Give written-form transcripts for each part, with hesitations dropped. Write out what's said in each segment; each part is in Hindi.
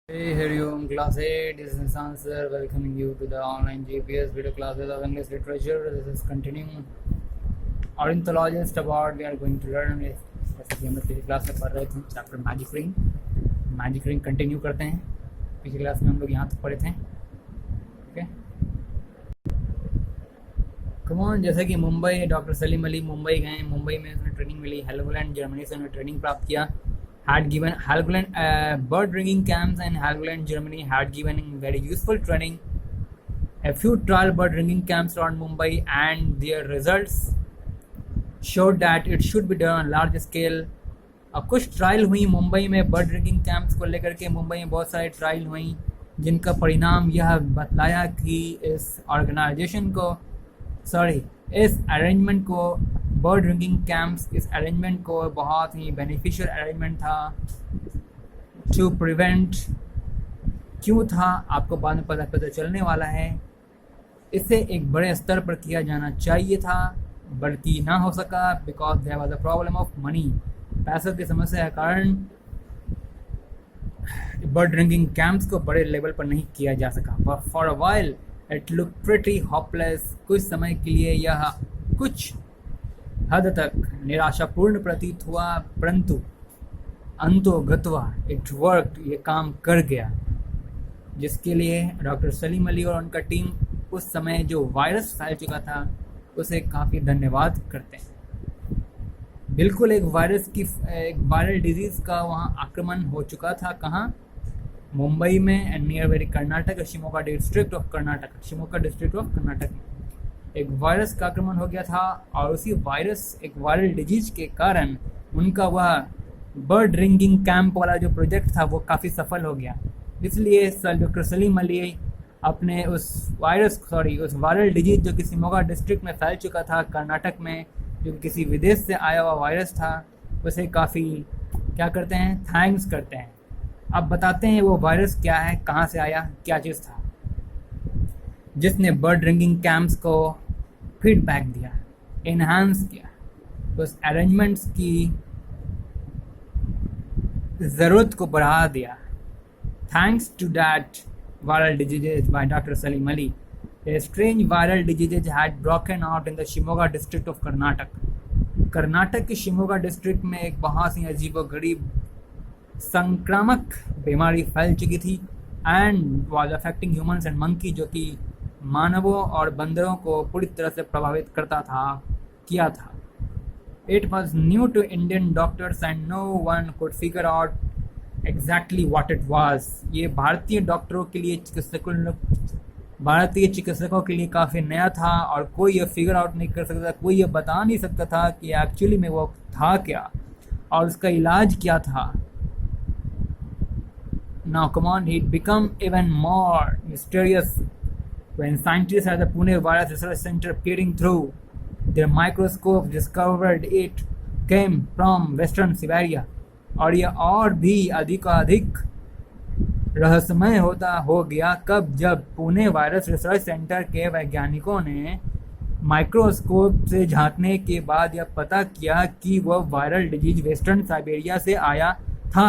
Hey, Hariom, Class 8, this is Nissan sir, welcoming you to the online GPS video classes of English literature. This is continuing ornithologist about we are going to learn जैसे कि हम लोग पिछली क्लास में पढ़ रहे थे चैप्टर मैजिक रिंग कंटिन्यू करते हैं। पिछली क्लास में हम लोग यहाँ तक पढ़े थे। ओके, कमॉन, जैसे कि मुंबई डॉक्टर सलीम अली मुंबई गए, मुंबई में उन्हें ट्रेनिंग मिली, हेलोलैंड जर्मनी से उन्हें ट्रेनिंग प्राप्त किया। had given Helgoland bird ringing camps and Helgoland, Germany had given very useful training. A few trial bird ringing camps around Mumbai and their results showed that it should be done on large scale. अब कुछ ट्रायल हुई मुंबई में बर्ड रिंगिंग कैंप्स को लेकर के। मुंबई में बहुत सारी ट्रायल हुई जिनका परिणाम यह बतलाया कि इस अरेंजमेंट को बर्ड रिंगिंग कैंप्स इस अरेंजमेंट को बहुत ही बेनिफिशियल अरेंजमेंट था टू प्रिवेंट। क्यों था आपको बाद में पता चलने वाला है। इसे एक बड़े स्तर पर किया जाना चाहिए था बल्कि ना हो सका because there was a problem of money. पैसों की समस्या के कारण बर्ड रिंगिंग कैंप्स को बड़े लेवल पर नहीं किया जा सका। But for a while it look pretty hopeless. कुछ समय के लिए यह कुछ हद तक निराशापूर्ण प्रतीत हुआ, परंतु अंतोगत्वा इट वर्क, ये काम कर गया, जिसके लिए डॉक्टर सलीम अली और उनका टीम उस समय जो वायरस फैल चुका था उसे काफ़ी धन्यवाद करते हैं। बिल्कुल एक वायरल डिजीज़ का वहाँ आक्रमण हो चुका था। कहाँ? मुंबई में and near very Karnataka, Shimoga district of Karnataka में एक वायरस का आक्रमण हो गया था और उसी एक वायरल डिजीज के कारण उनका वह बर्ड रिंगिंग कैंप वाला जो प्रोजेक्ट था वो काफ़ी सफल हो गया। इसलिए डॉक्टर सलीम अली अपने उस वायरल डिजीज जो कि शिमोगा डिस्ट्रिक्ट में फैल चुका था कर्नाटक में, जो किसी विदेश से आया हुआ वायरस था, उसे काफ़ी क्या करते हैं, थैंक्स करते हैं। अब बताते हैं वो वायरस क्या है, कहाँ से आया, क्या चीज़ था जिसने बर्ड रिंगिंग कैंप्स को फीडबैक दिया, इन्हांस किया, उस अरेंजमेंट्स की ज़रूरत को बढ़ा दिया। Thanks to that viral diseases by doctor Salim Ali, a strange viral diseases had broken out in the Shimoga district of Karnataka के शिमोगा डिस्ट्रिक्ट में एक बहुत ही अजीबोगरीब संक्रामक बीमारी फैल चुकी थी and was affecting humans and monkey, जो कि मानवों और बंदरों को पूरी तरह से प्रभावित किया था। It was new to Indian doctors and no one could figure out exactly what it was. ये भारतीय चिकित्सकों के लिए काफ़ी नया था और कोई ये फिगर आउट नहीं कर सकता, कोई ये बता नहीं सकता था कि एक्चुअली में वो था क्या और उसका इलाज क्या था। Now come on, it become even more mysterious when scientists at the Pune Virus Research Center peering through their microscope discovered it came from Western Siberia। और यह और भी अधिक रहस्यमय हो गया जब पुणे वायरस रिसर्च सेंटर के वैज्ञानिकों ने माइक्रोस्कोप से झांकने के बाद यह पता किया कि वह वायरल डिजीज वेस्टर्न साइबेरिया से आया था।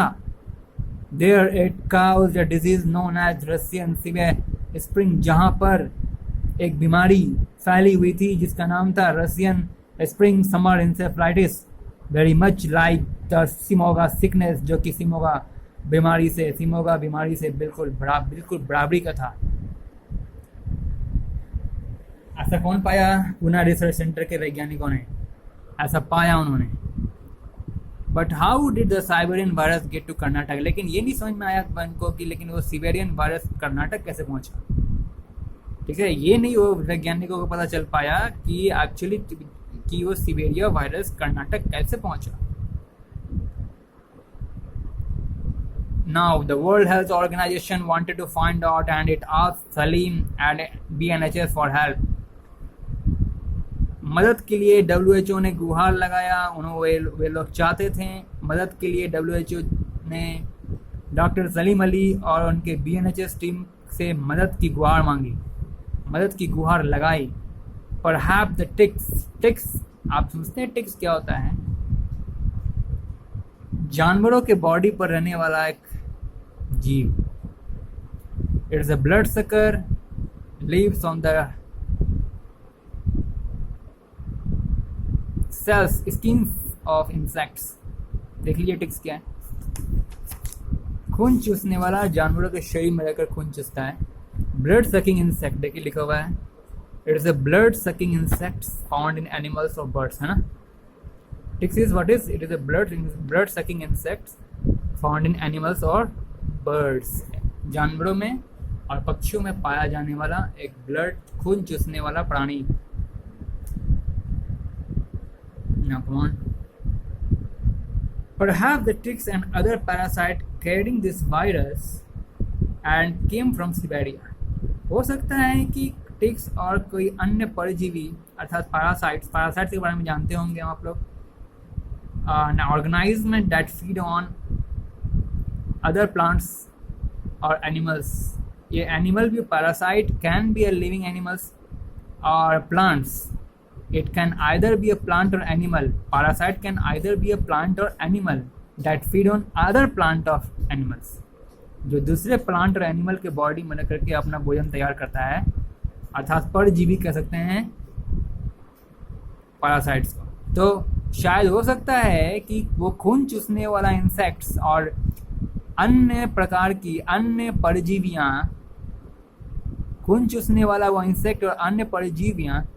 There it caused a disease known as Russian Siberia Spring, जहाँ पर एक बीमारी फैली हुई थी जिसका नाम था Russian spring summer encephalitis, very much like the Shimoga sickness, जो कि सिमोगा बीमारी से बिल्कुल बराबरी का था। ऐसा कौन पाया? पुणे रिसर्च सेंटर के वैज्ञानिकों ने ऐसा पाया उन्होंने। But how did the Siberian virus get to Karnataka? लेकिन ये नहीं समझ में आया उनको कि लेकिन वो सिबेरियन वायरस कर्नाटक कैसे पहुंचा। ठीक है, ये नहीं वो वैज्ञानिकों को पता चल पाया कि एक्चुअली कि वो सिबेरिया वायरस कर्नाटक कैसे पहुंचा। Now the World Health Organization wanted to find out and it asked Salim and BNHS for help. मदद के लिए WHO ने गुहार लगाया। वे लोग चाहते थे मदद के लिए। WHO ने डॉक्टर सलीम अली और उनके BNHS टीम से मदद की गुहार लगाई। परहैप द टिक्स, आप समझते हैं टिक्स क्या होता है? जानवरों के बॉडी पर रहने वाला एक जीव, It is a bloodsucker, lives on the cells, skin of insects. देख लीजिए टिक्स क्या है. खून चूसने वाला, जानवरों के शरीर में रहकर खून चूसता है. ब्लड सकिंग इंसेक्ट, देखिए लिखा हुआ है. It is a blood sucking insects found in animals और बर्ड्स, है ना. Ticks is what is, it is a blood sucking insects found in animals और बर्ड्स. जानवरों में और पक्षियों में पाया जाने वाला एक ब्लड, खून चूसने वाला प्राणी. Now come on. Perhaps the ticks and other parasite carrying this virus and came from Siberia. हो सकता है कि टिक्स और कोई अन्य परजीवी अर्थात पैरासाइट्स के बारे में जानते होंगे आप लोग. An organism that feed on other plants or animals. ये एनिमल भी parasite can be a living animals और plants. It can either be a plant or animal. Parasite can either be a plant or animal that feed on other plant of animals. जो दूसरे प्लांट और एनिमल के बॉडी में करके अपना भोजन तैयार करता है, अर्थात परजीवी कह सकते हैं पैरासाइट्स को. तो शायद हो सकता है कि वो खून चूसने वाला इंसेक्ट्स और अन्य प्रकार की अन्य परजीवियाँ, खून चूसने वाला वो इंसेक्ट और अन्य परजीवियाँ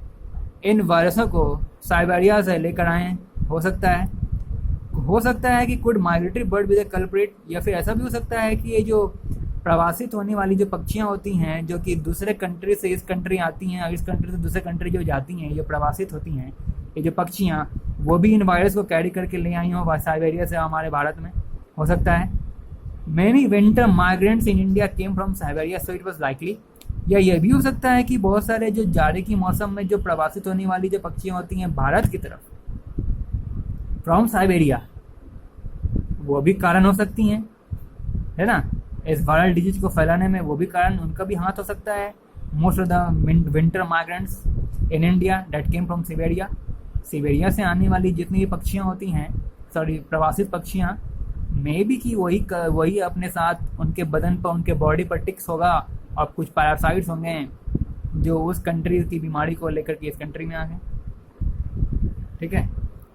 इन वायरसों को साइबेरिया से लेकर आए. हो सकता है कि could migratory bird with the culprit. या फिर ऐसा भी हो सकता है कि ये जो प्रवासित होने वाली जो पक्षियाँ होती हैं, जो कि दूसरे कंट्री से इस कंट्री आती हैं और इस कंट्री से दूसरे कंट्री जो जाती हैं, जो प्रवासित होती हैं, ये जो पक्षियाँ, वो भी इन वायरस को कैरी करके ले आई हों साइबेरिया से हमारे भारत में. हो सकता है. Many winter migrants in India came from Siberia, so it was likely. या यह भी हो सकता है कि बहुत सारे जो जाड़े की मौसम में जो प्रवासित होने वाली जो पक्षियाँ होती हैं भारत की तरफ फ्रॉम साइबेरिया, वो भी कारण हो सकती हैं, है ना. इस वायरल डिजीज को फैलाने में वो भी कारण, उनका भी हाथ हो सकता है. Most of the winter migrants in India that came from Siberia से आने वाली जितनी भी पक्षियाँ होती हैं, प्रवासित पक्षियाँ, मे बी कि वही अपने साथ उनके बदन पर, उनके बॉडी पर टिक्स होगा और कुछ पैरासाइट्स होंगे जो उस कंट्री की बीमारी को लेकर के इस कंट्री में आ गए. ठीक है,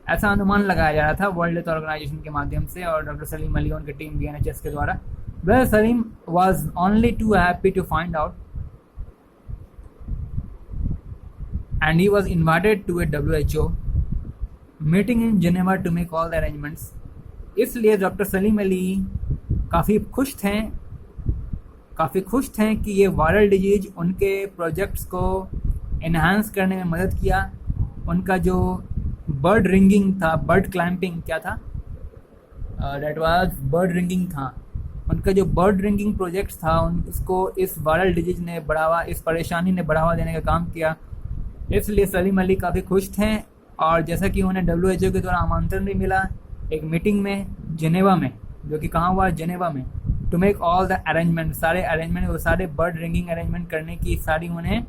ऐसा अनुमान लगाया जा रहा था वर्ल्ड हेल्थ ऑर्गेनाइजेशन के माध्यम से और डॉक्टर सलीम अली उनकी टीम BNHS के द्वारा. Well, Salim was only too happy to find out and he was invited to a WHO meeting in Geneva to make all the arrangements. इसलिए डॉक्टर सलीम अली काफ़ी खुश थे कि ये वायरल डिजीज उनके प्रोजेक्ट्स को एनहांस करने में मदद किया. उनका जो बर्ड रिंगिंग था, बर्ड क्लैंपिंग क्या था, डेट वाज बर्ड रिंगिंग था. उनका जो बर्ड रिंगिंग प्रोजेक्ट्स था, उसको इस वायरल डिजीज ने इस परेशानी ने बढ़ावा देने का काम किया. इसलिए सलीम अली काफ़ी खुश थे और जैसा कि उन्हें WHO के द्वारा आमंत्रण भी मिला एक मीटिंग में जेनेवा में, जो कि कहाँ हुआ, जेनेवा में, to make all the arrangement, सारे अरेंजमेंट, वो सारे बर्ड रिंगिंग अरेंजमेंट करने की सारी उन्हें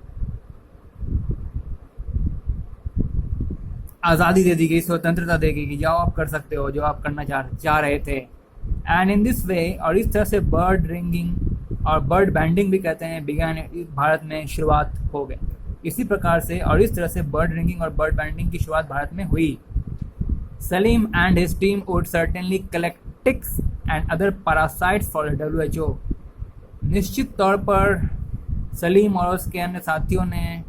आज़ादी दे दी गई, स्वतंत्रता दे गई कि जाओ आप कर सकते हो जो आप करना चाह रहे थे. एंड इन दिस वे, और इस तरह से बर्ड रिंगिंग और बर्ड बैंडिंग भी कहते हैं, बिगैन भारत में शुरुआत हो गई. इसी प्रकार से और इस तरह से बर्ड रिंगिंग और बर्ड बैंडिंग की शुरुआत भारत में हुई. Salim and his team would certainly collect ticks and other parasites for WHO. निश्चित तौर पर सलीम और उसके अन्य साथियों ने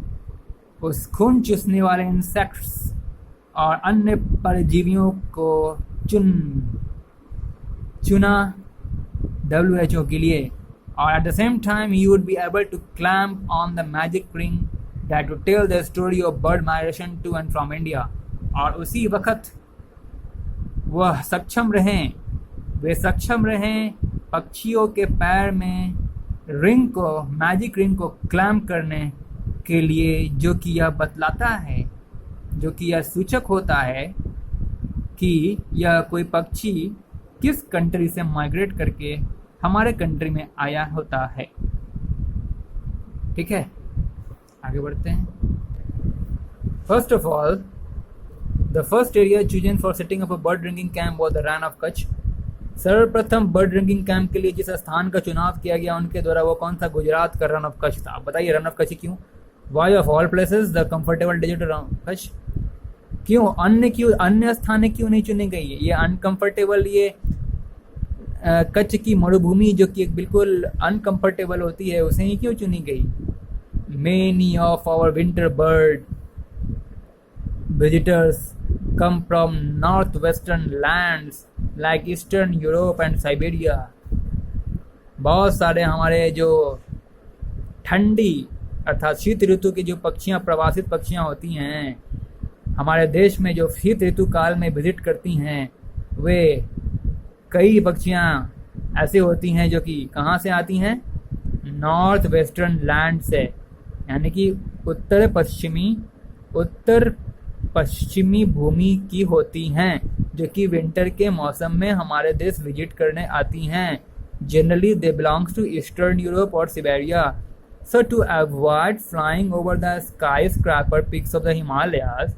उस खून चूसने वाले इंसेक्ट्स और अन्य परजीवियों को चुना WHO के लिए. और at the same time he would be able to clamp on the magic ring that would tell the story of bird migration to and from India. और उसी वक्त वे सक्षम रहें पक्षियों के पैर में रिंग को, मैजिक रिंग को क्लैम्प करने के लिए, जो कि यह बतलाता है, जो कि यह सूचक होता है कि यह कोई पक्षी किस कंट्री से माइग्रेट करके हमारे कंट्री में आया होता है. ठीक है, आगे बढ़ते हैं. First of all, the first area chosen for setting up a bird ringing camp was the Rann of Kutch. सर्वप्रथम बर्ड ड्रिंकिंग कैंप के लिए जिस स्थान का चुनाव किया गया उनके द्वारा वो कौन सा? गुजरात का रन ऑफ कच्छ था। आप बताइए रन ऑफ कच्छ क्यों? Why of all places the comfortable desert run of Kutch? क्यों अन्य स्थानें क्यों नहीं चुनी गई? ये अनकंफर्टेबल, ये कच्छ की मरुभूमि जो कि बिल्कुल अनकंफर्टेबल होती है, उसे ही क्यों चुनी गई? Many of our winter bird visitors come from northwestern lands like eastern Europe and Siberia. बहुत सारे हमारे जो ठंडी अर्थात शीत ऋतु की जो पक्षियाँ, प्रवासित पक्षियाँ होती हैं, हमारे देश में जो शीत ऋतु काल में विजिट करती हैं, वे कई पक्षियाँ ऐसे होती हैं जो कि कहाँ से आती हैं? नॉर्थ वेस्टर्न लैंड से, यानी कि उत्तर पश्चिमी भूमि की होती हैं, जो कि विंटर के मौसम में हमारे देश विजिट करने आती हैं। Generally they belongs to eastern Europe और Siberia. So to avoid flying over the skyscraper peaks of the Himalayas,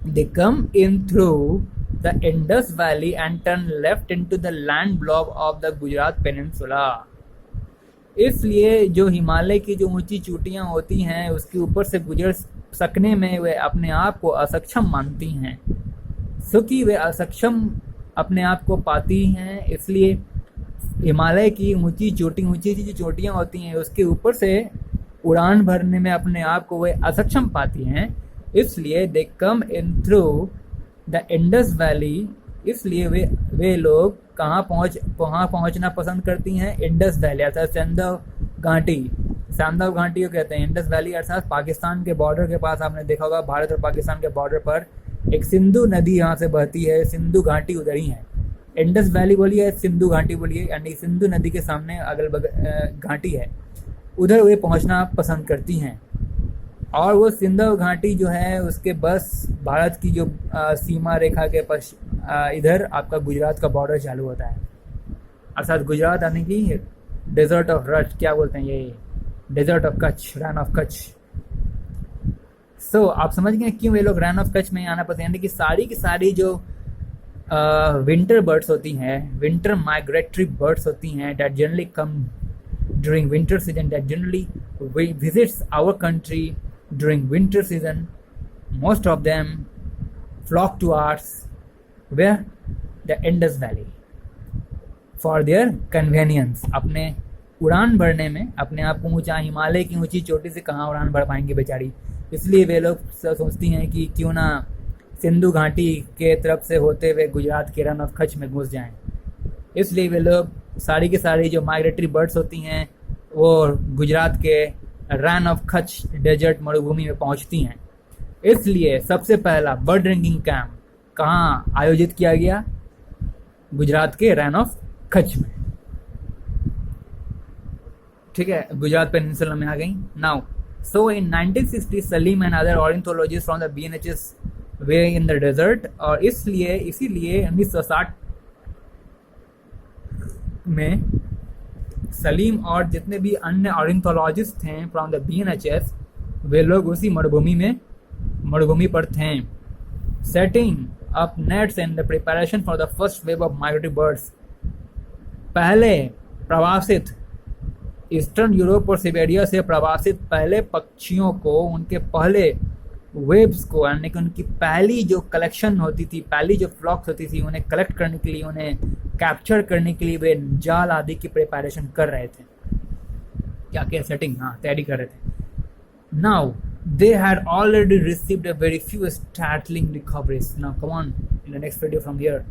they come in through the Indus valley and turn left into the land block of the Gujarat peninsula. इसलिए जो हिमालय की जो ऊंची चोटियां होती हैं उसके ऊपर से गुजर सकने में वे अपने आप को असक्षम मानती हैं, क्योंकि वे असक्षम अपने आप को पाती हैं। इसलिए हिमालय की ऊंची जो चोटियां होती हैं उसके ऊपर से उड़ान भरने में अपने आप को वे असक्षम पाती हैं। इसलिए they come in through the Indus valley. इसलिए वे लोग कहाँ पहुँचना पसंद करती हैं? इंडस वैली अर्थात सैंदव घाटी को कहते हैं। इंडस वैली अर्थात पाकिस्तान के बॉर्डर के पास, आपने देखा होगा भारत और पाकिस्तान के बॉर्डर पर एक सिंधु नदी यहाँ से बहती है, सिंधु घाटी उधर ही है। इंडस वैली बोलिए, सिंधु घाटी बोलिए, यानी सिंधु नदी के सामने अगल बगल घाटी है, उधर वे पहुँचना पसंद करती हैं। और वो सिंधु घाटी जो है उसके बस भारत की जो सीमा रेखा के इधर आपका गुजरात का बॉर्डर चालू होता है, अर्थात गुजरात यानी कि डेजर्ट ऑफ रट, क्या बोलते हैं ये, desert of Kutch, Rann of Kutch. So आप समझ गए क्यों वे लोग रन ऑफ कच्छ में आना पसंद, यानी कि सारी की सारी जो विंटर बर्ड्स होती हैं, विंटर माइग्रेटरी बर्ड्स होती हैं, that generally come during winter season, that generally visits our country during winter season, most of them flock to us where the Indus Valley for their convenience। अपने उड़ान भरने में अपने आप को ऊंचा, हिमालय की ऊंची चोटी से कहाँ उड़ान भर पाएंगे बेचारी, इसलिए वे लोग सोचती हैं कि क्यों ना सिंधु घाटी के तरफ से होते हुए गुजरात के रन ऑफ कच्छ में घुस जाएं। इसलिए वे लोग सारी की सारी जो माइग्रेटरी बर्ड्स होती हैं वो गुजरात के रन ऑफ कच्छ डेजर्ट मरुभूमि में पहुंचती हैं। इसलिए सबसे पहला बर्ड ड्रिंकिंग कैंप कहाँ आयोजित किया गया? गुजरात के रन ऑफ कच्छ में। ठीक है, गुजरात पेनिनसुला में आ गई। Now so in 1960 Salim and other ornithologists from the BNHS were in the desert, और इसीलिए 1960 में सलीम और जितने भी अन्य ऑर्निथोलॉजिस्ट हैं फ्रॉम द BNHS, वे लोग उसी मरुभूमि पर थे। Setting up nets in the preparation for the first wave of migratory birds. पहले प्रवासित ईस्टर्न यूरोप और सिबेरिया से प्रवासित पहले पक्षियों को, उनके पहले वेव्स को, यानी कि उनकी पहली जो कलेक्शन होती थी, पहली जो फ्लॉक्स होती थी, उन्हें कलेक्ट करने के लिए, उन्हें कैप्चर करने के लिए वे जाल आदि की प्रिपरेशन कर रहे थे। क्या सेटिंग, हाँ, तैयारी कर रहे थे। Now they had already received a very few startling recoveries. Now come on in the next video from here.